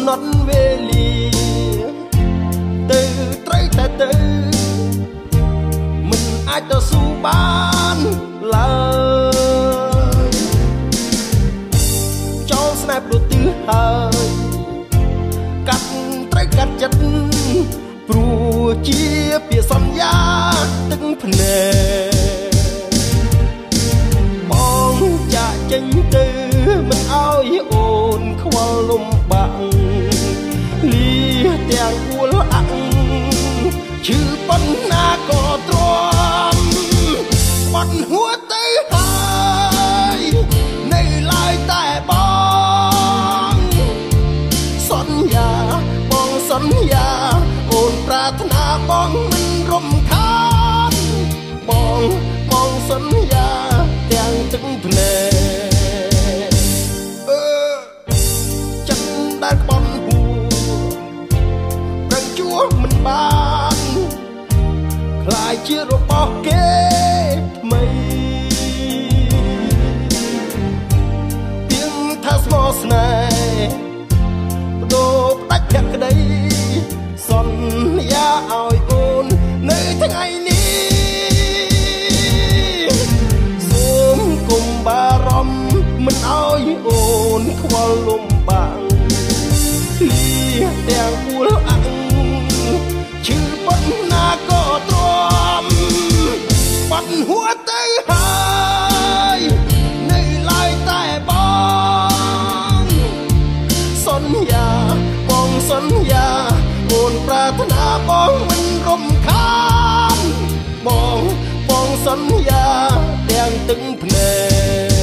ណត់វេលាទៅត្រូវតែទៅមិនអាចទៅស៊ូបានឡើយចោលស្នេហ៍ប្រទិលហើយកាត់ត្រូវកាត់ចិត្តព្រោះជាពាក្យសន្យាទឹកភ្នែកបងចាក់ចេញទៅមិនអោយអូនខ្វល់លំបាក់លីទាំងអួលអាក់ឈឺប៉ុណ្ណាក៏ទ្រាំបាត់ហួរទៅហើយនៅឡើយតែបងសន្យាបងសន្យាអូនប្រាថ្នាបងមិនរំខានបងសន្យាទាំងទឹកភ្នែកចិត្តដែលក្បត់ហួរប្រឹងជួមិនបានខ្លាយជារបស់គេថ្មីទៀងថាស្មោះស្នេហ៍បដូរផ្ដាច់ភក្តីសន្យាឲ្យអូននៅថ្ងៃនេះសូមកុំបារម្ភមិនឲ្យអូនខ្វល់លំបាក់លីទាំងអួលអាក់ឈឺប៉ុណ្ណាក៏ទ្រាំបាត់ហួរទៅហើយនៅឡើយតែបងសន្យាបងសន្យាអូនប្រាថ្នាបងមិនរំខានបងសន្យាទាំងទឹកភ្នែក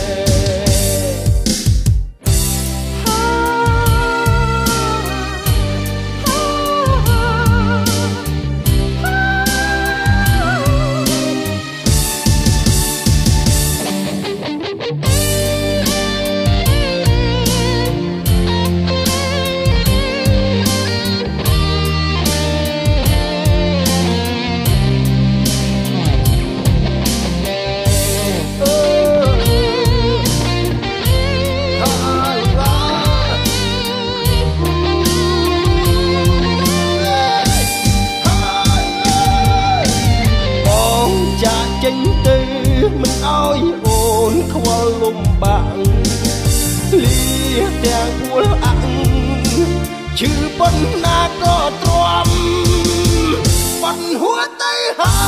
ចេញទៅមិនអោយអូនខ្វល់លំបាក់លីទាំងអួលអាក់ឈឺប៉ុណ្ណាក៏ទ្រាំបាត់ហួរទៅហើ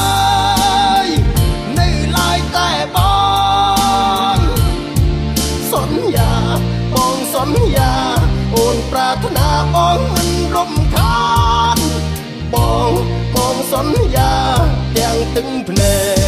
យនៅឡើយតែបងសន្យាបងសន្យាអូនប្រាថ្នាបងមិនរំខានបងសន្យាទាំងទឹកភ្នែក